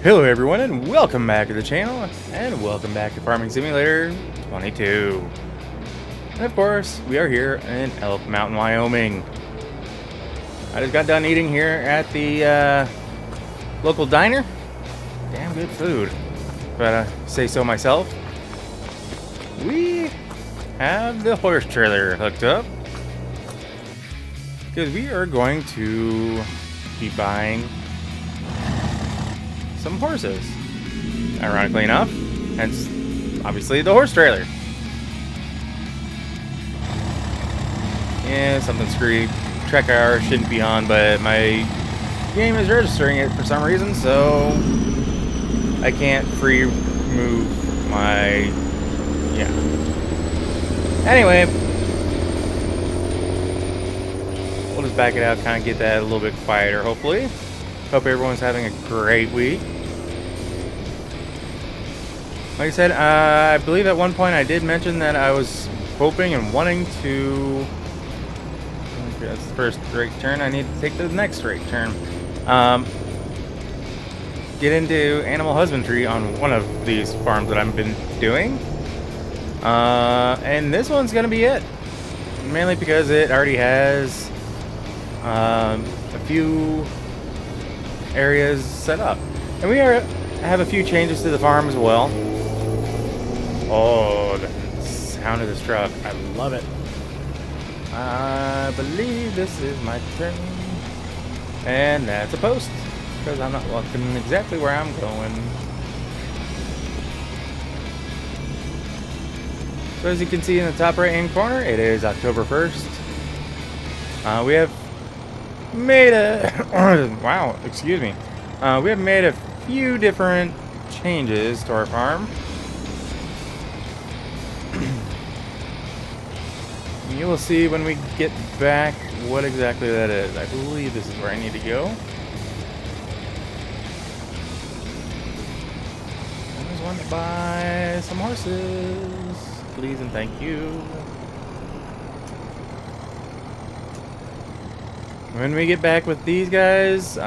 Hello everyone and welcome back to the channel and welcome back to Farming Simulator 22. And of course, we are here in Elk Mountain, Wyoming. I just got done eating here at the local diner. Damn good food, if I say so myself. We have the horse trailer hooked up because we are going to be buying some horses, ironically enough, hence obviously the horse trailer. Yeah, something screwy. Trek hour shouldn't be on, but my game is registering it for some reason, so I can't free move my, yeah. Anyway, we'll just back it out, kind of get that a little bit quieter, hopefully. Hope everyone's having a great week. Like I said, I believe at one point I did mention that I was hoping and wanting to... Okay, that's the first straight turn. I need to take the next straight turn. Get into animal husbandry on one of these farms that I've been doing. And this one's going to be it. Mainly because it already has a few areas set up, and we have a few changes to the farm as well. Oh, the sound of this truck, I love it. I believe this is my turn, and that's a post because I'm not looking exactly where I'm going. So as you can see in the top right hand corner, it is October 1st. We have made a wow, excuse me. We have made a few different changes to our farm. You will see when we get back what exactly that is. I believe this is where I need to go. I just want to buy some horses, please and thank you. When we get back with these guys,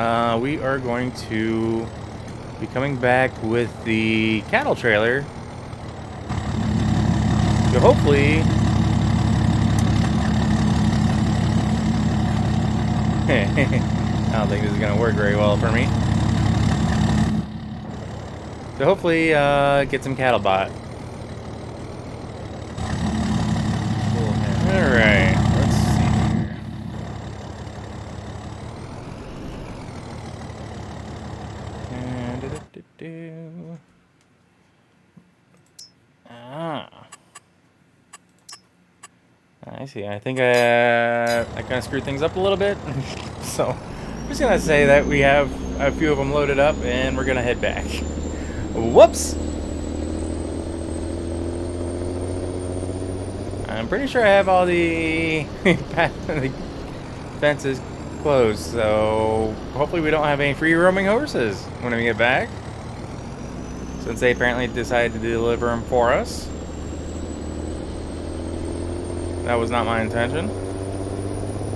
we are going to be coming back with the cattle trailer. So hopefully... I don't think this is going to work very well for me. So hopefully get some cattle bought. Alright. I see. I think I kind of screwed things up a little bit. So I'm just gonna say that we have a few of them loaded up and we're gonna head back. Whoops! I'm pretty sure I have all the fences closed, so hopefully we don't have any free roaming horses when we get back, since they apparently decided to deliver them for us. That was not my intention.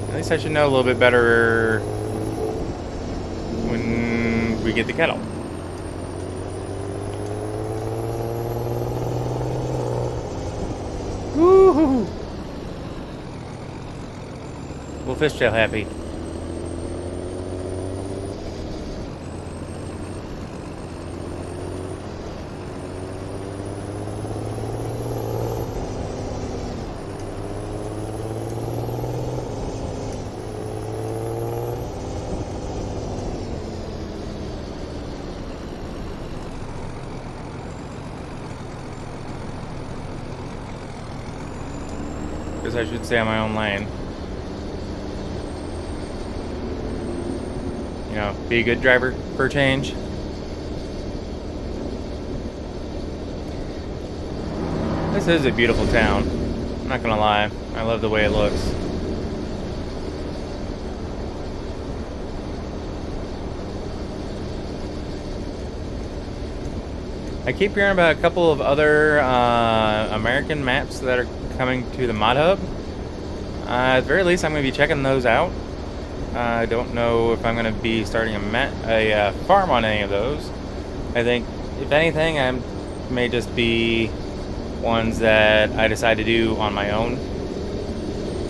At least I should know a little bit better when we get the kettle. Woohoo! Will Fishtail happy? I should stay on my own lane. You know, be a good driver for a change. This is a beautiful town. I'm not gonna lie. I love the way it looks. I keep hearing about a couple of other American maps that are coming to the mod hub. At the very least, I'm going to be checking those out. I don't know if I'm going to be starting a farm on any of those. I think, if anything, I may just be ones that I decide to do on my own.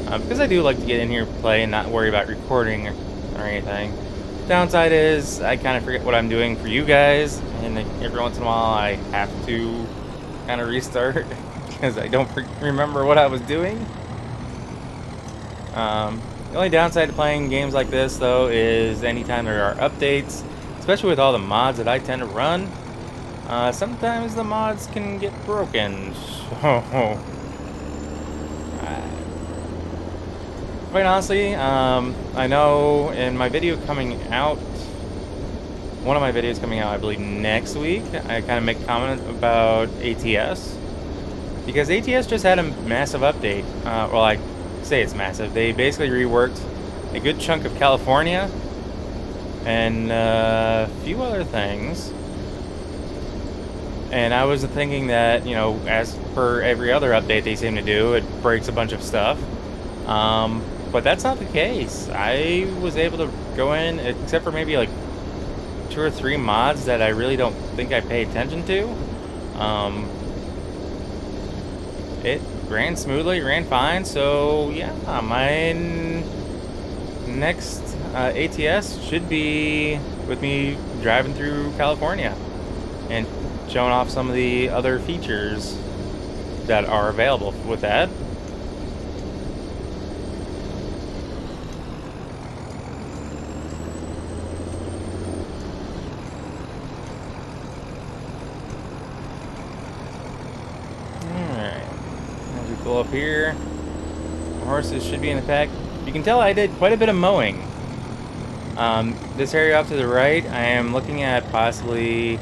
Because I do like to get in here, play, and not worry about recording or anything. Downside is I kind of forget what I'm doing for you guys, and every once in a while I have to kind of restart because I don't remember what I was doing. The only downside to playing games like this, though, is anytime there are updates, especially with all the mods that I tend to run, sometimes the mods can get broken. So, quite honestly, I know in my video coming out, one of my videos coming out, I believe next week, I kind of make a comment about ATS, because ATS just had a massive update. Well, I say it's massive. They basically reworked a good chunk of California and a few other things. And I was thinking that, you know, as per every other update they seem to do, it breaks a bunch of stuff. But that's not the case. I was able to go in, except for maybe like 2 or 3 mods that I really don't think I pay attention to. It ran smoothly, ran fine. So yeah, my next ATS should be with me driving through California and showing off some of the other features that are available with that. Up here, horses should be in the pack. You can tell I did quite a bit of mowing. This area off to the right, I am looking at possibly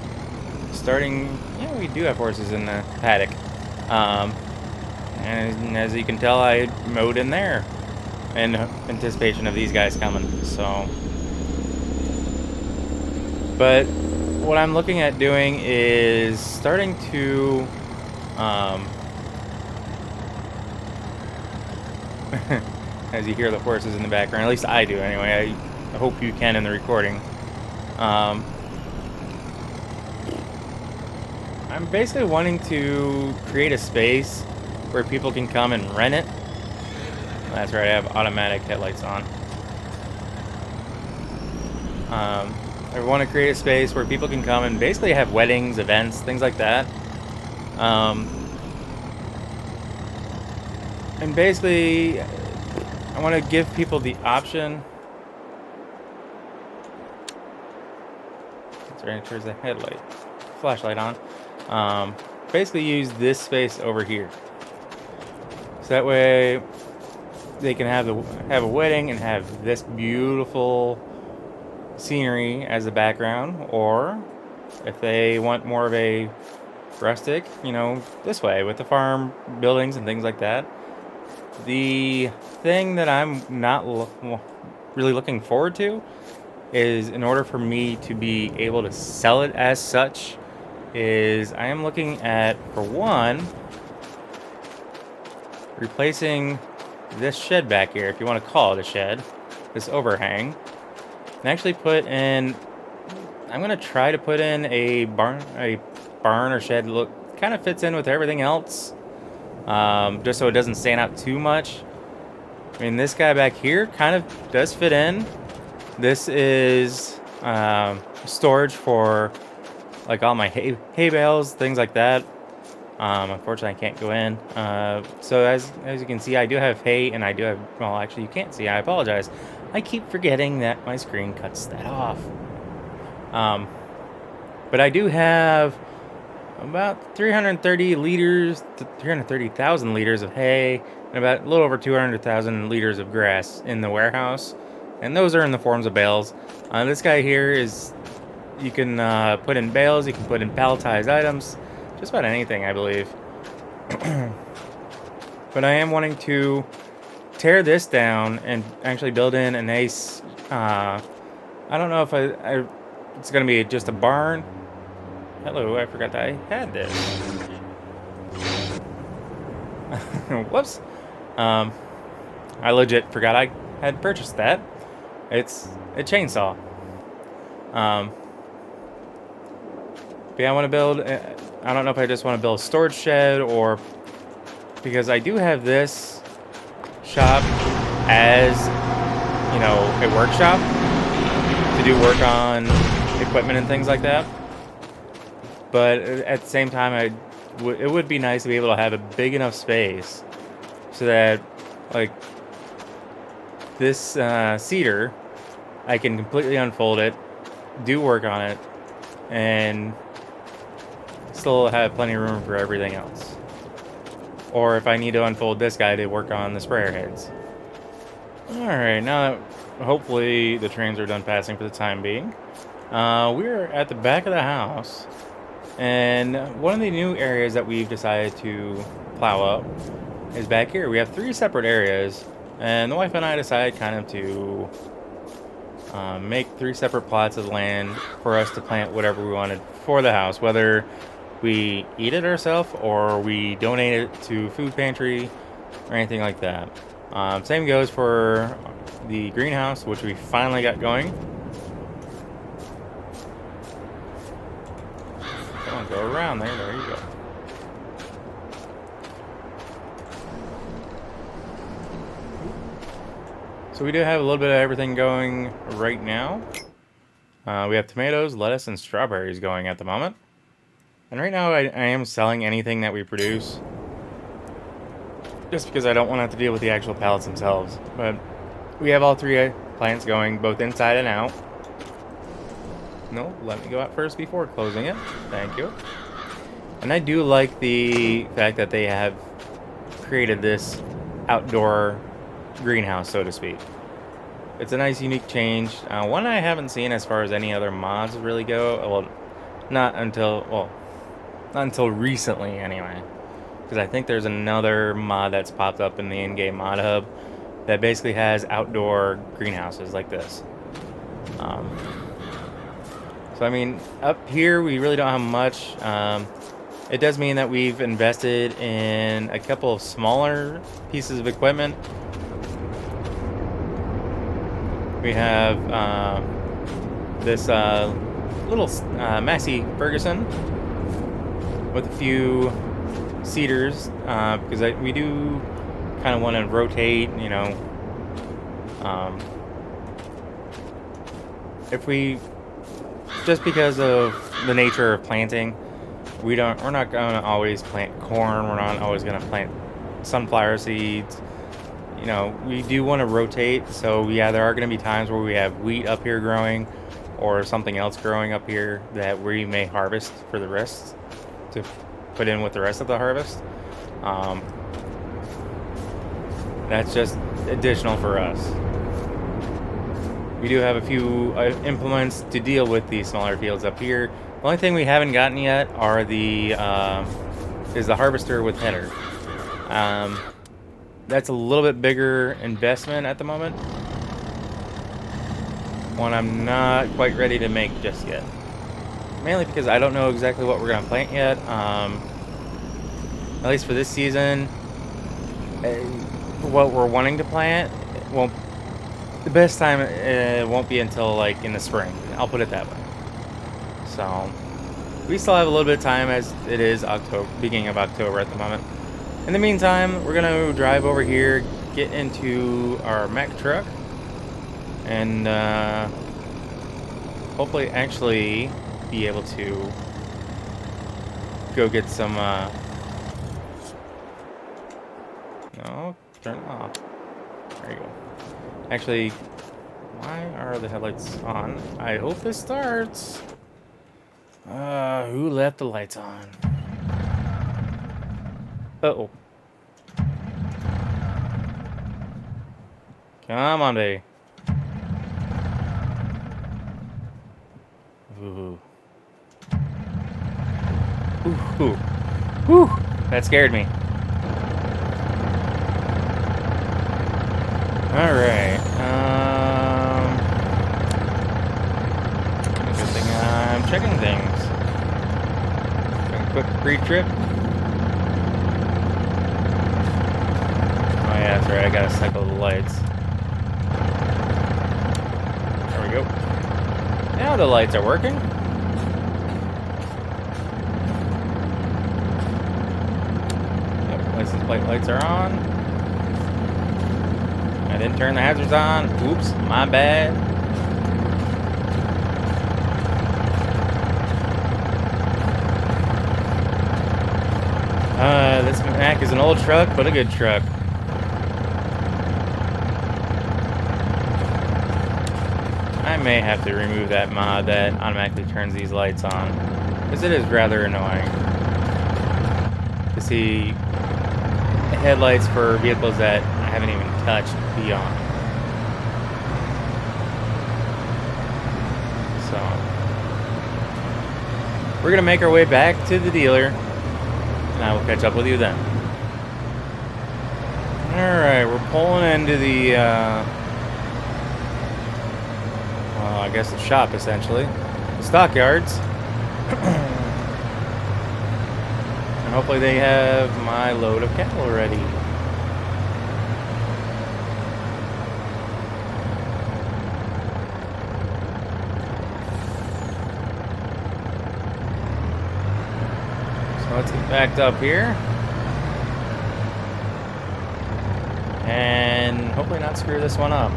starting. Yeah, we do have horses in the paddock, and as you can tell, I mowed in there in anticipation of these guys coming. So, but what I'm looking at doing is starting to as you hear the horses in the background, at least I do anyway. I hope you can in the recording. I'm basically wanting to create a space where people can come and rent it. That's right, I have automatic headlights on. I want to create a space where people can come and basically have weddings, events, things like that. And basically, I want to give people the option. Turns the headlight, flashlight on. Basically, use this space over here, so that way they can have a wedding and have this beautiful scenery as the background, or if they want more of a rustic, you know, this way with the farm buildings and things like that. The thing that I'm not really looking forward to is, in order for me to be able to sell it as such, is I am looking at, for one, replacing this shed back here, if you want to call it a shed, this overhang, and actually put in, I'm going to try to put in a barn or shed look, kind of fits in with everything else. Just so it doesn't stand out too much. I mean, this guy back here kind of does fit in. This is storage for like all my hay bales, things like that. Unfortunately, I can't go in. So as you can see, I do have hay, and I do have, well, actually you can't see, I apologize. I keep forgetting that my screen cuts that off. But I do have about 330 liters to 330,000 liters of hay and about a little over 200,000 liters of grass in the warehouse, and those are in the forms of bales. This guy here is, you can put in bales, you can put in palletized items, just about anything, I believe. But I am wanting to tear this down and actually build in a nice, I don't know if it's going to be just a barn. Hello, I forgot that I had this. Whoops. I legit forgot I had purchased that. It's a chainsaw. But yeah, I want to build, I don't know if I just want to build a storage shed or, because I do have this shop as, you know, a workshop to do work on equipment and things like that. But at the same time, it would be nice to be able to have a big enough space so that, like, this cedar, I can completely unfold it, do work on it, and still have plenty of room for everything else. Or if I need to unfold this guy to work on the sprayer heads. Alright, now that hopefully the trains are done passing for the time being, we're at the back of the house, and one of the new areas that we've decided to plow up is back here. We have 3 separate areas, and the wife and I decided kind of to make 3 separate plots of land for us to plant whatever we wanted for the house, whether we eat it ourselves or we donate it to food pantry or anything like that. Same goes for the greenhouse, which we finally got going. Come on, go around there. There you go. So we do have a little bit of everything going right now. We have tomatoes, lettuce, and strawberries going at the moment. And right now I am selling anything that we produce, just because I don't want to have to deal with the actual pallets themselves. But we have all 3 plants going, both inside and out. No, let me go out first before closing it. Thank you. And I do like the fact that they have created this outdoor greenhouse, so to speak. It's a nice, unique change. One I haven't seen as far as any other mods really go. Well, not until recently, anyway. Because I think there's another mod that's popped up in the in-game mod hub that basically has outdoor greenhouses like this. So I mean, up here we really don't have much. It does mean that we've invested in a couple of smaller pieces of equipment. We have this little Massey Ferguson with a few cedars, because we do kind of want to rotate, you know. If we, just because of the nature of planting, we're not going to always plant corn. We're not always going to plant sunflower seeds. You know, we do want to rotate. So yeah, there are going to be times where we have wheat up here growing, or something else growing up here that we may harvest for the rest to put in with the rest of the harvest. That's just additional for us. We do have a few implements to deal with these smaller fields up here. The only thing we haven't gotten yet are is the harvester with header. That's a little bit bigger investment at the moment. One I'm not quite ready to make just yet. Mainly because I don't know exactly what we're going to plant yet. At least for this season, what we're wanting to plant, the best time won't be until like in the spring. I'll put it that way. So we still have a little bit of time, as it is beginning of October at the moment. In the meantime, we're gonna drive over here, get into our Mack truck, and hopefully actually be able to go get some no, turn it off. There you go. Actually, why are the headlights on? I hope this starts. Who left the lights on? Uh-oh. Come on, baby. Ooh. Ooh. Ooh. Whew. That scared me. Alright. Good thing I'm checking things. A quick pre-trip. Oh yeah, that's right, I gotta cycle the lights. There we go. Now the lights are working. license plate lights are on. I didn't turn the hazards on. Oops, my bad. This Mac is an old truck, but a good truck. I may have to remove that mod that automatically turns these lights on, because it is rather annoying to see headlights for vehicles that I haven't even touched be on. So we're gonna make our way back to the dealer, and I will catch up with you then. Alright, we're pulling into the well, I guess the shop essentially. The stockyards. And hopefully they have my load of cattle ready. So let's get backed up here. And hopefully not screw this one up.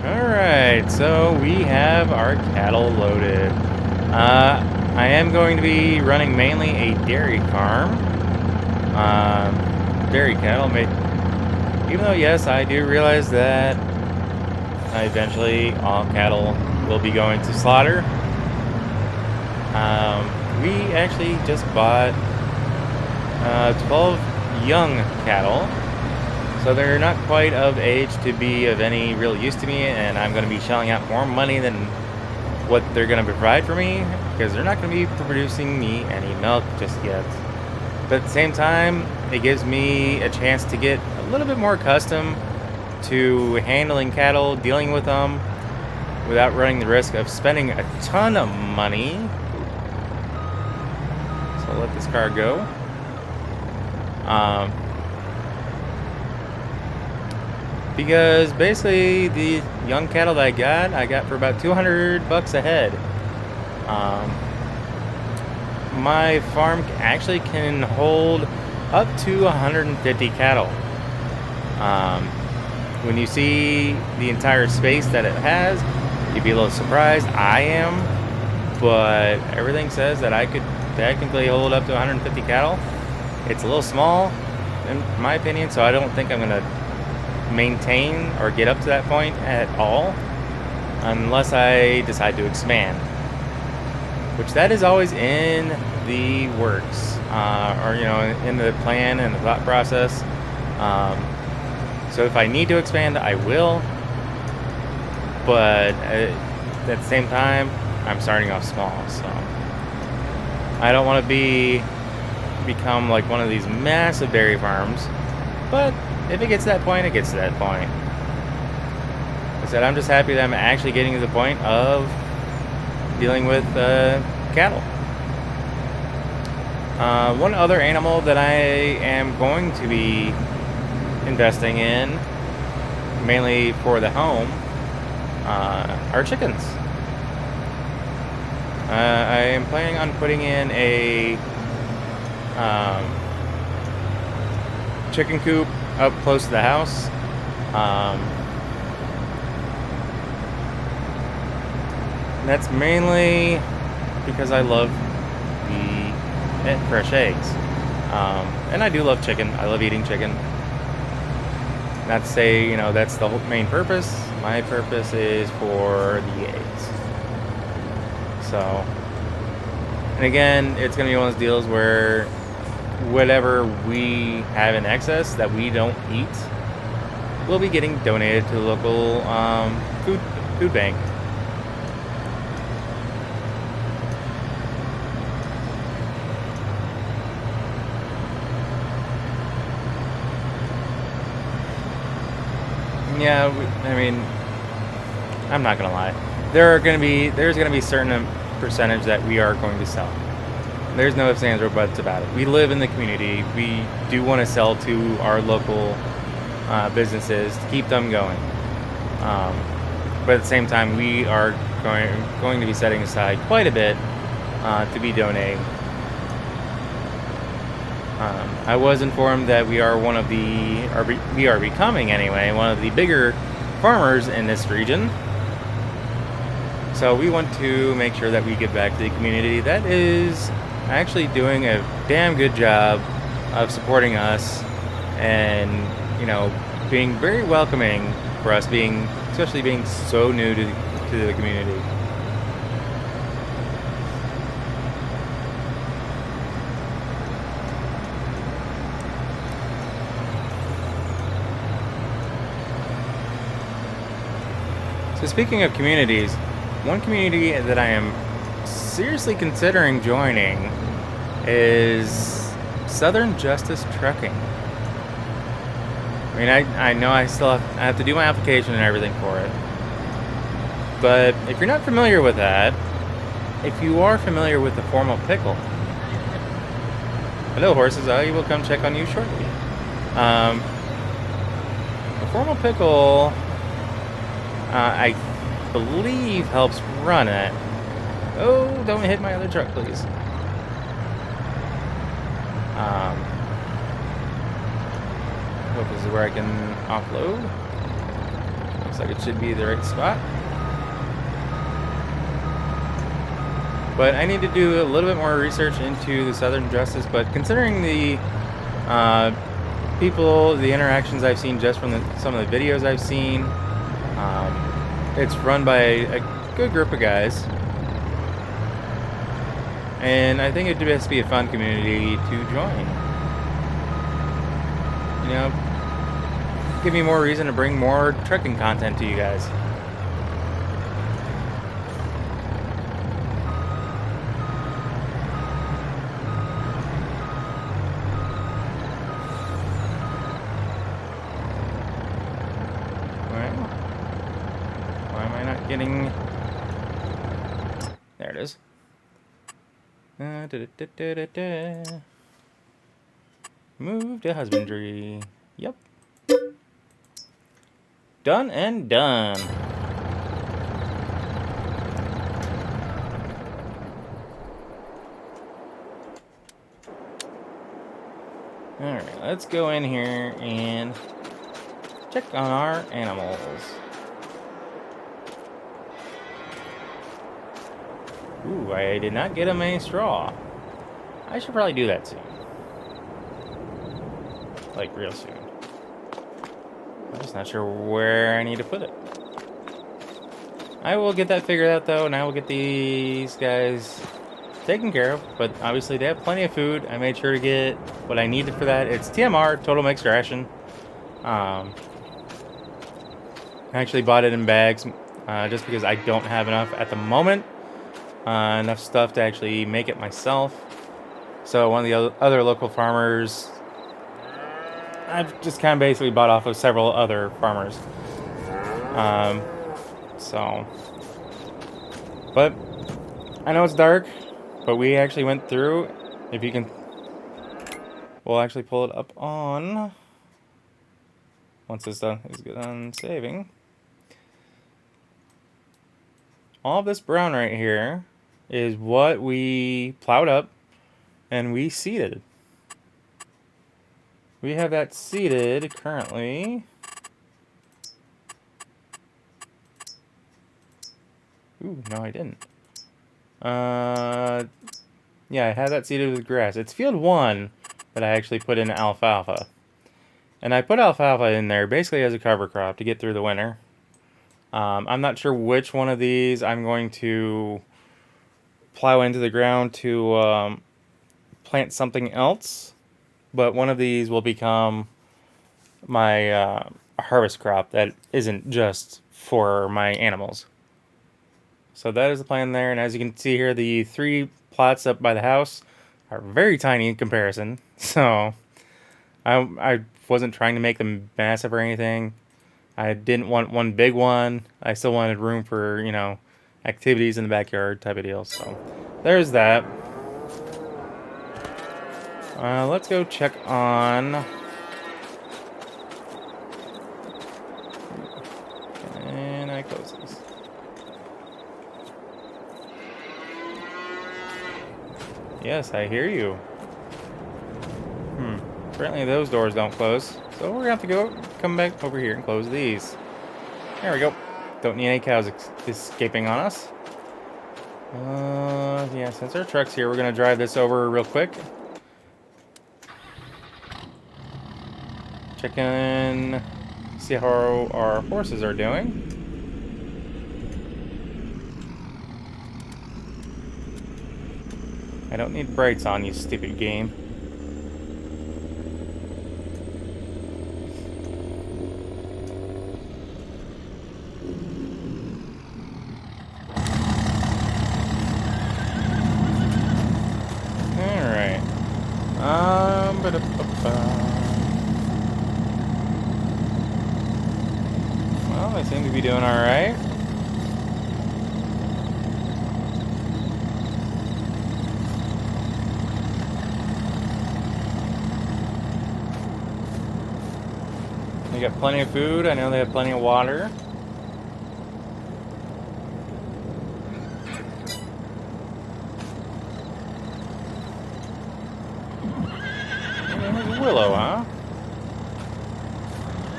Alright, so we have our cattle loaded. I am going to be running mainly a dairy farm. Dairy cattle, even though, yes, I do realize that eventually all cattle will be going to slaughter. We actually just bought 12 young cattle. So they're not quite of age to be of any real use to me, and I'm going to be shelling out more money than what they're going to provide for me, because they're not going to be producing me any milk just yet. But at the same time, it gives me a chance to get a little bit more accustomed to handling cattle, dealing with them, without running the risk of spending a ton of money. So I'll let this car go. Because basically the young cattle that I got for about $200 a head. My farm actually can hold up to 150 cattle. When you see the entire space that it has, you'd be a little surprised. I am, but everything says that I could technically hold up to 150 cattle. It's a little small, in my opinion, so I don't think I'm gonna maintain or get up to that point at all, unless I decide to expand, which that is always in the works, or in the plan and the thought process. So if I need to expand, I will, but at the same time, I'm starting off small, so I don't want to become like one of these massive dairy farms. But if it gets to that point, it gets to that point. Like I said, I'm just happy that I'm actually getting to the point of dealing with cattle. One other animal that I am going to be investing in, mainly for the home, are chickens. I am planning on putting in a chicken coop up close to the house. That's mainly because I love the fresh eggs. And I do love chicken. I love eating chicken. Not to say, that's the whole main purpose. My purpose is for the eggs. So, and again, it's going to be one of those deals where whatever we have in excess that we don't eat will be getting donated to the local food bank. Yeah, I'm not gonna lie. There's gonna be certain percentage that we are going to sell. And There's no ifs, ands, or buts about it. We live in the community. We do want to sell to our local businesses to keep them going. But at the same time, we are going to be setting aside quite a bit to be donating. I was informed that we are we are becoming anyway, one of the bigger farmers in this region. So we want to make sure that we give back to the community that is actually doing a damn good job of supporting us and, you know, being very welcoming for us, especially being so new to the community. So speaking of communities, one community that I am seriously considering joining is Southern Justice Trucking. I mean, I know I have to do my application and everything for it. But if you're not familiar with that, if you are familiar with the formal pickle, hello horses, I will come check on you shortly. The formal pickle, I believe, helps run it. Oh, don't hit my other truck, please. Hope this is where I can offload. Looks like it should be the right spot. But I need to do a little bit more research into the Southern Justice. But considering the people, the interactions I've seen just from some of the videos I've seen, it's run by a good group of guys. And I think it'd just be a fun community to join. You know, give me more reason to bring more trucking content to you guys. Well, why am I not getting... There it is. Move to husbandry. Yep. Done and done. Alright, let's go in here and check on our animals. Ooh, I did not get him any straw. I should probably do that soon. Like, real soon. I'm just not sure where I need to put it. I will get that figured out, though, and I will get these guys taken care of. But obviously, they have plenty of food. I made sure to get what I needed for that. It's TMR, Total Mixed Ration. I actually bought it in bags just because I don't have enough at the moment. Enough stuff to actually make it myself. So one of the other local farmers, I've just kind of basically bought off of several other farmers. But I know it's dark, but we actually went through. If you can, we'll actually pull it up on once this is done saving. All of this brown right here is what we plowed up and we seeded. We have that seeded currently. Ooh, no, I didn't. Yeah, I have that seeded with grass. It's field 1 that I actually put in alfalfa. And I put alfalfa in there basically as a cover crop to get through the winter. I'm not sure which one of these I'm going to plow into the ground to plant something else, but one of these will become my harvest crop that isn't just for my animals. So that is the plan there, and as you can see here, the 3 plots up by the house are very tiny in comparison, so I wasn't trying to make them massive or anything. I didn't want one big one. I still wanted room for, you know, activities in the backyard type of deal. So there's that. Let's go check on... And I close these. Yes, I hear you. Apparently those doors don't close. So we're going to have to come back over here and close these. There we go. Don't need any cows escaping on us. Yeah, since our truck's here, we're going to drive this over real quick. Check in, see how our horses are doing. I don't need brights on, you stupid game. Alright. Well, they seem to be doing alright. They got plenty of food. I know they have plenty of water. And there's Willow, huh?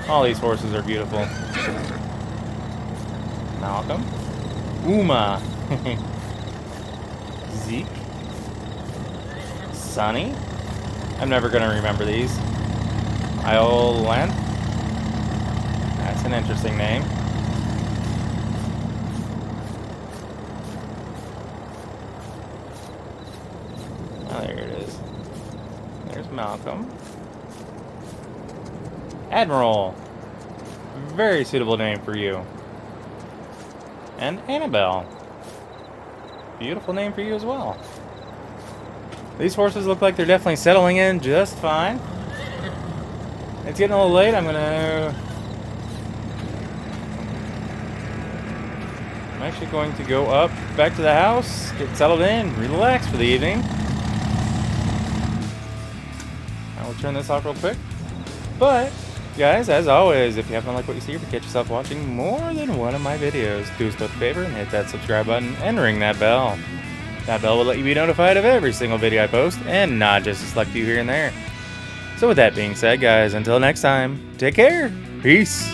All these horses are beautiful. Malcolm. Uma. Zeke. Sunny. I'm never going to remember these. Iolanthe. That's an interesting name. Oh, there it is. There's Malcolm. Admiral. Very suitable name for you. And Annabelle. Beautiful name for you as well. These horses look like they're definitely settling in just fine. It's getting a little late. I'm actually going to go up back to the house, get settled in, relax for the evening. I will turn this off real quick. But, guys, as always, if you haven't liked what you see, or if you catch yourself watching more than one of my videos, do us both a favor and hit that subscribe button and ring that bell. That bell will let you be notified of every single video I post, and not just a select few here and there. So with that being said, guys, until next time, take care. Peace.